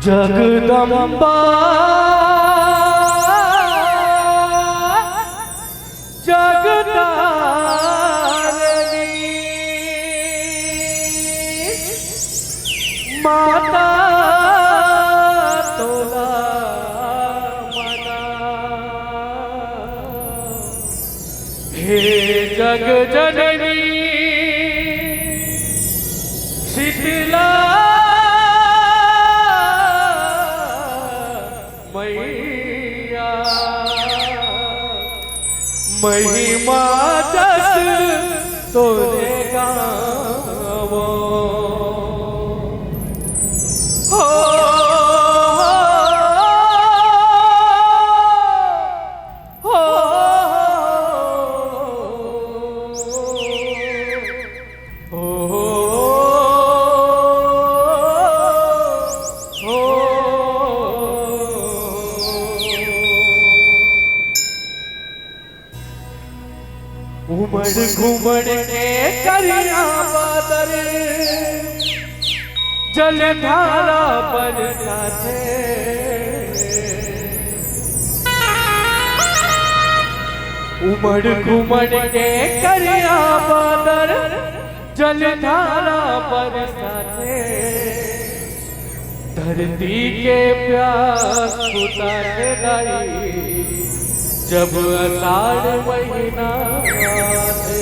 जगदम्बा जगदारनी माता तोला मना। हे जग जननी शीतला मैया महिमा जस तोरे गावो हो हो उमड़ घुमड़ के करिया बादल जलधारा बरसाते। उमड़ घुमड़ के करिया बादल जलधारा बरसाते। धरती के प्यास बुझाते दाई जब अषाढ़ महीना आते।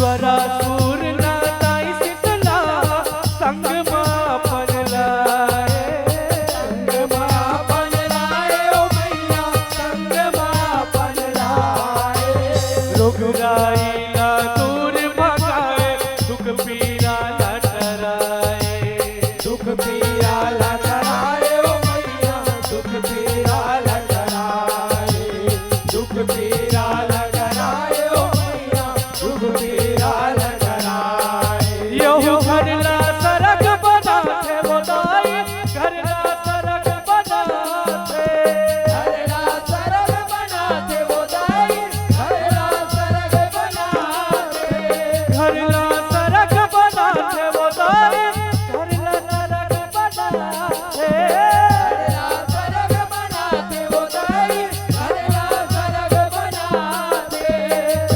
स्वरा सूर नादाई शीतला संग मापन लाए, संग मापन लाए ओ मैया संग मापन लाए। रुगराई ना दूर भगाए दुख पीरा ना डराए, दुख पीरा ला डराए ओ मैया दुख पीरा ला डराए, दुख पीरा ला डराए ओ मैया दुख पीरा ला डराए। यहू घरला सरग बनाते बोदाई घरला सरग बनाते, घरला सरग बनाते वो दाई घरला सरग बनाते, घरला सरग बनाते बोदाई घरला सरग बनाते, घरला सरग बनाते वो दाई घरला सरग बनाते,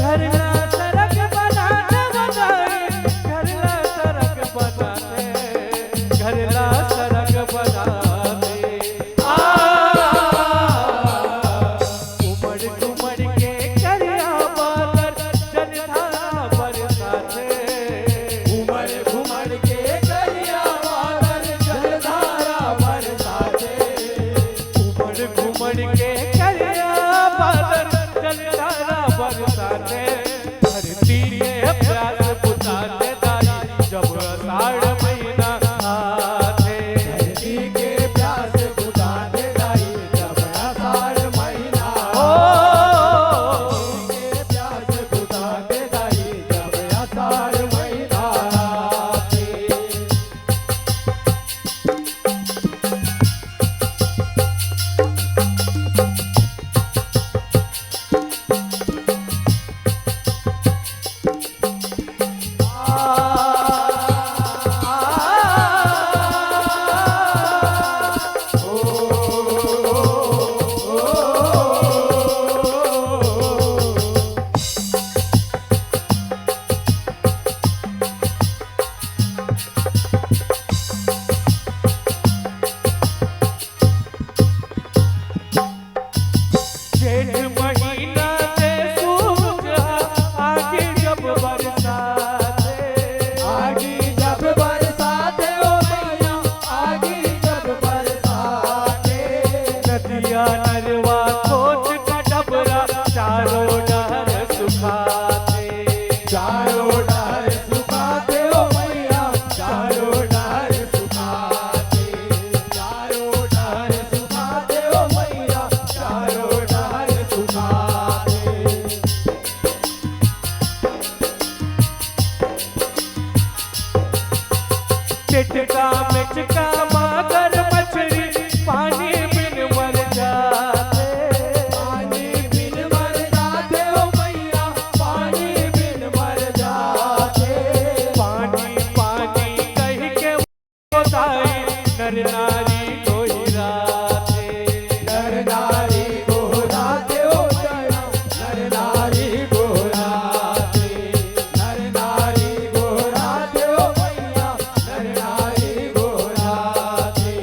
घरला सरग बनाते बोदाई घरला सरग बनाते, घरला सरग बनाते। उमड़ घुमड़ के करिया बादल जलधारा बरसाते, घुमड़ घुमड़ के करिया बादल जलधारा बरसाते, उमड़ घुमड़ के करिया बादल जलधारा बरसाते, धरती के प्यास बुझाते दाई जब आषाढ़ महीना आते, धरती के प्यास बुझाते दाई जब आषाढ़ महीना ओ के प्यास बुझाते दाई जब आषाढ़ महीना आते। जेठ महीना से सूरज आगे जब बरसाते, आगी जब बरसाते ओ मैया आगी जब बरसाते, नदिया नरवा खोज का डबरा चारों डहर सुखाते, चारों डहर सुखाते ओ मैया चारों डहर सुखाते, चारों डहर सुखाते ओ मैया चारों डहर सुखाते। टिटका मिचका मागर मछली पानी बिन मर जाते, पानी बिन मर जाते ओ मैया पानी बिन मर जाते, पानी पानी कह के बोताई नर नारी गोहिराते, नर नारी गोहराते ओ मैया नर नारी गोहराते, नर नारी गोहराते ओ मैया नर नारी गोहराते।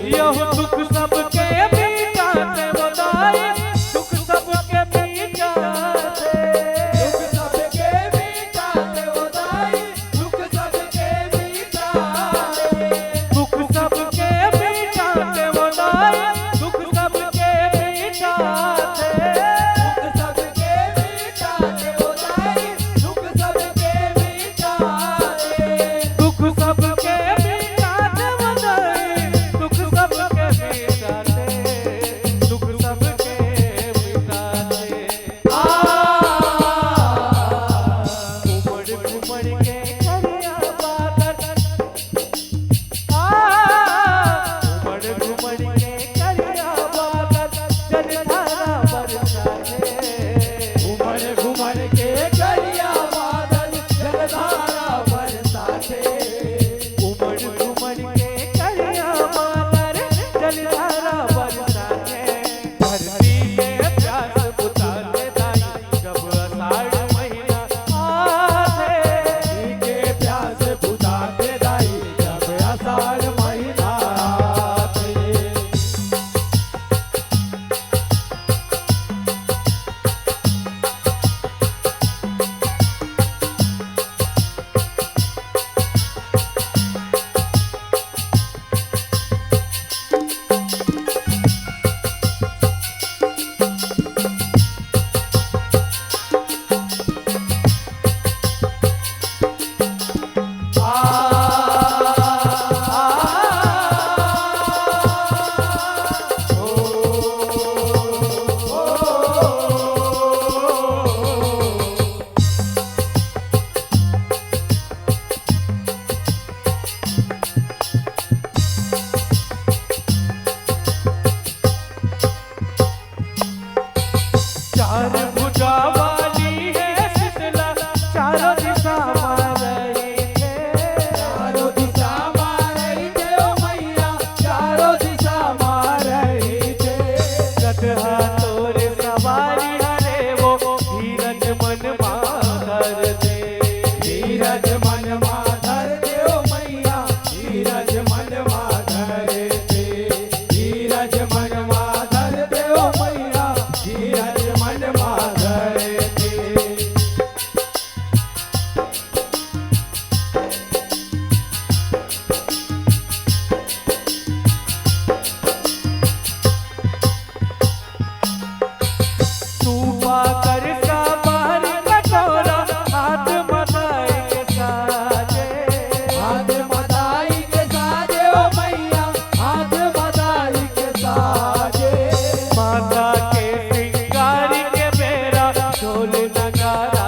नगारा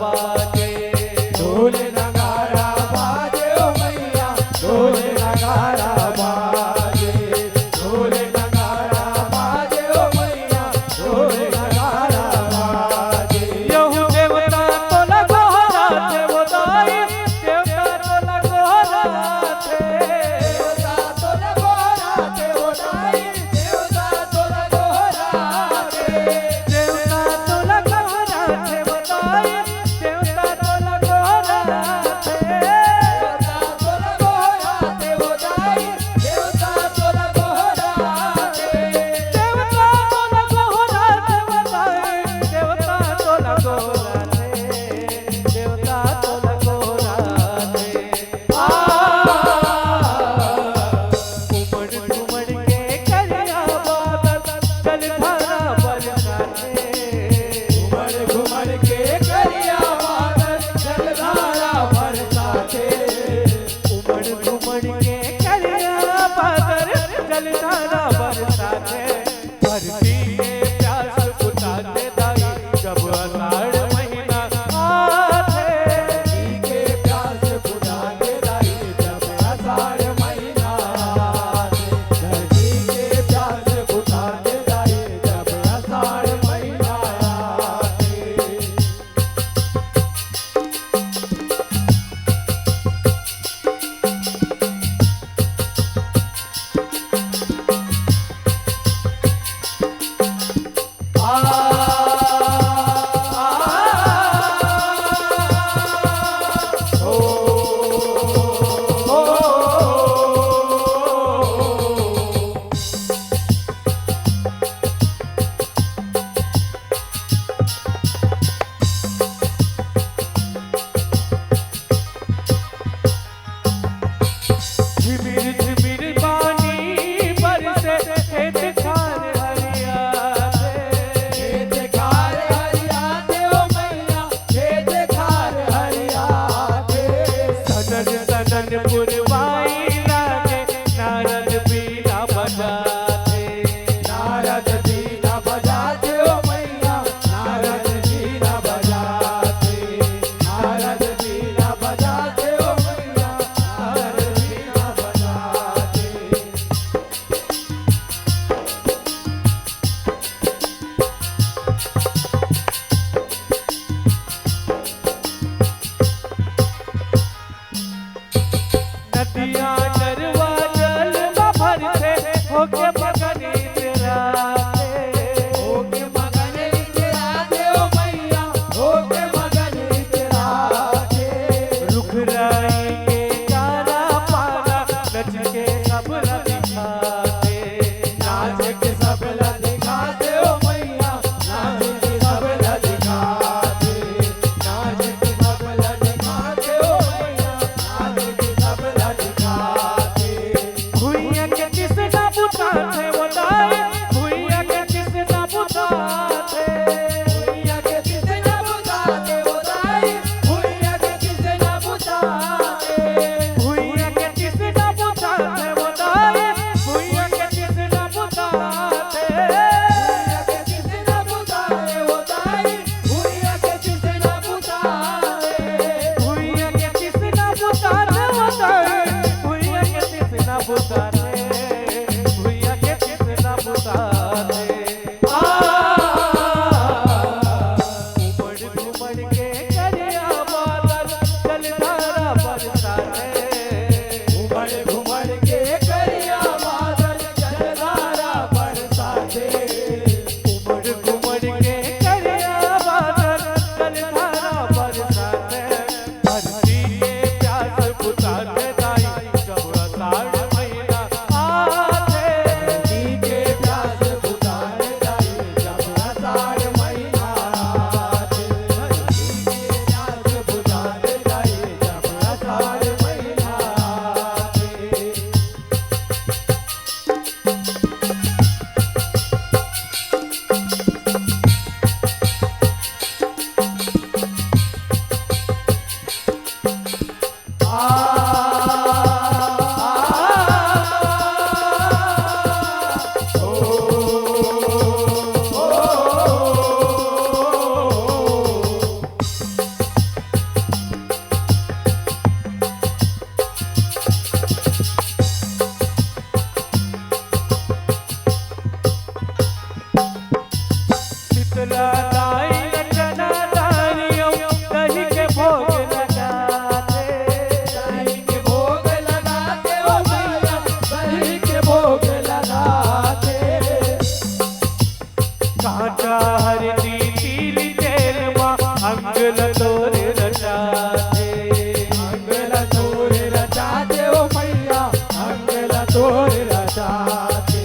बाजे, ढोल नगारा बाजे ओ मैया, ढोल नगारा बाजे, ढोल नगारा बाजे ओ मैया, ढोल नगारा बाजे। यहू देवता तो लगो राते वो दाई, देवता तो लगो राते, देवता तो लगो राते ओ दाई, देवता तो लगो राते, देवता तो लगो राते वो दाई, देवता तो लगो राते, देवता तो लगो राते ओ दाई, देवता तो लगो राते। देवता तो लगो राते वो दाई, देवता तो लगो राते, देवता तो लगो राते। उमड़ उमड़ के करिया बादल जलधारा बरसाते, घुमड़ घुमड़ के करिया बादल जलधारा बरसाते, उमड़ उमड़ के करिया बादल जलधारा बरसाते, धरती के प्यास बुझाते दाई जब आषाढ़ महीना आते, धरती के प्यास बुझाते दाई जब आषाढ़ महीना आते, धरती के प्यास बुझाते दाई जब आषाढ़ महीना आते। अंगल तोरे रचाते अंगल तोरे रचाते ओ मैया अंगल तोरे रचाते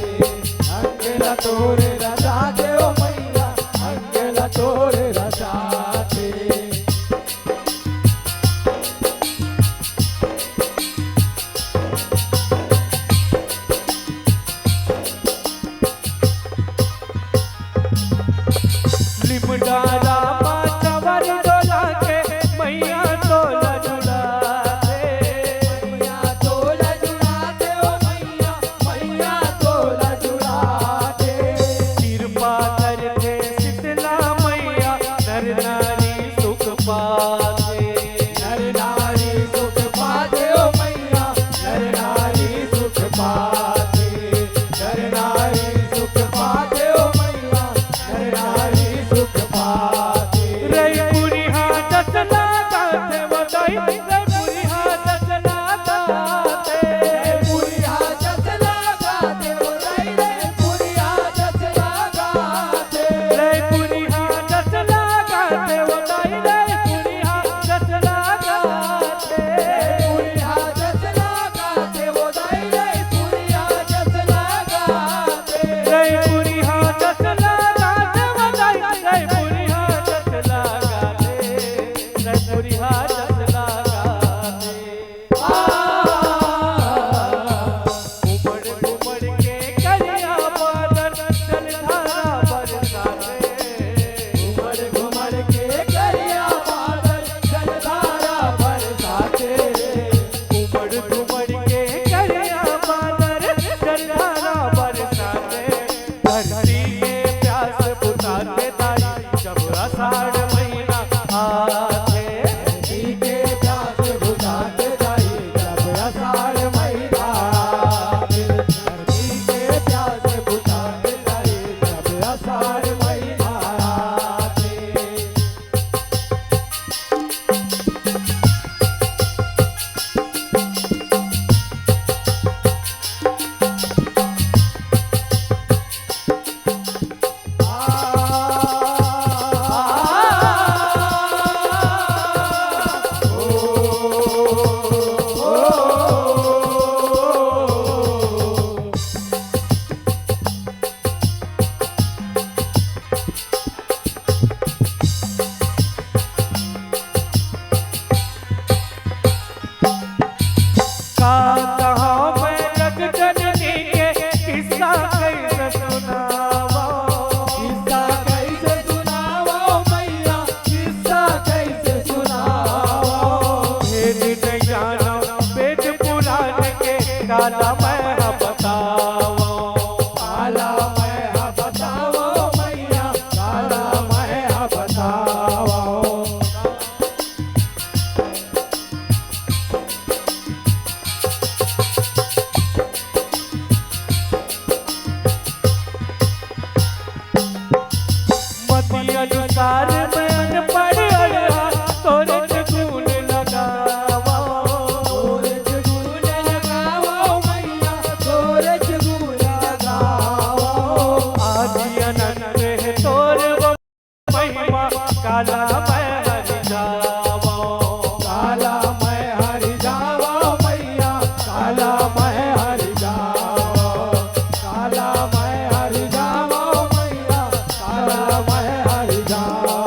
अंगल तोरे रचाते ओ मैया अंगल तोरे रचाते लिमडाला माचावर डोला के मैया तोला जुड़ाते मैया तोला जुड़ाते ओ मैया मैया तोला जुड़ाते कृपा करके शीतला मैया नर नारी सुख पाते नर नारी सुख पाते ओ मैया नर नारी सुख पाते नर नारी सुख पाते ओ मैया नर नारी सुख पाते रईपुरी हाथ लगाते बताई रईपुरी हाथ लगाते पूरी हाजत लगाते ओ रे पूरी हाजत लगाते रईपुरी हाथ लगाते बताई रईपुरी हाथ लगाते पूरी हाजत लगाते ओ रे पूरी हाजत लगाते रईपुरी हाथ लगाते बताई रईपुरी हाथ लगाते रईपुरी हाथ लगाते उमड़ उमड़ के करिया बादल जलधारा बरसाते घुमड़ घुमड़ के करिया बादल जलधारा बरसाते उमड़ उमड़ के करिया बादल जलधारा बरसाते धरती के प्यास बुझाते ताई जब आषाढ़ महीना आते धरती के प्यास बुझाते जाई जब आषाढ़ महीना आए। धरती के प्यास बुझाते जाई जब आषाढ़ महीना आए। कहाँ मैं लग जननी के किस्सा कैसे सुनावा किस्सा कैसे सुनावो मैया किस्सा कैसे सुनावो भेद नहीं जाना वेद पुराण के काला मैं बतावा काला मैं बतावो मैया काला मैं बतावो मती अनुसार मैं अनपढ़ अड़हा तोरे से गुण लगावा तोरे गुण लगावो मैया तोरे गुण लगावो आदि अनंत है तोर वो महिमा काला मैं हरि जावा काला मैं हरि जावो मैया काला मैं हरि जावो काला मैं हरि जावो मैया काला मैं हरि जावो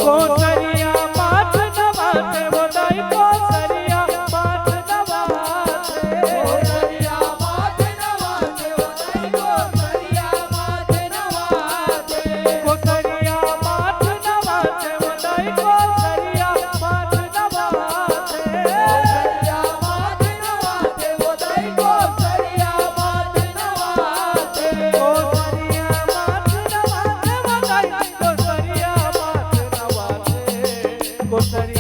कोसरिया माथ नवाते बताई कोसरिया माथ नवाते कोसरिया माथ नवाते बताई कोसरिया माथ नवाते कोसरिया माथ नवाते बताई कोसरिया माथ नवाते कोसरिया माथ नवाते बताई कोसरिया माथ नवाते कोसरिया माथ नवाते बताई कोसरिया माथ नवाते कोसरिया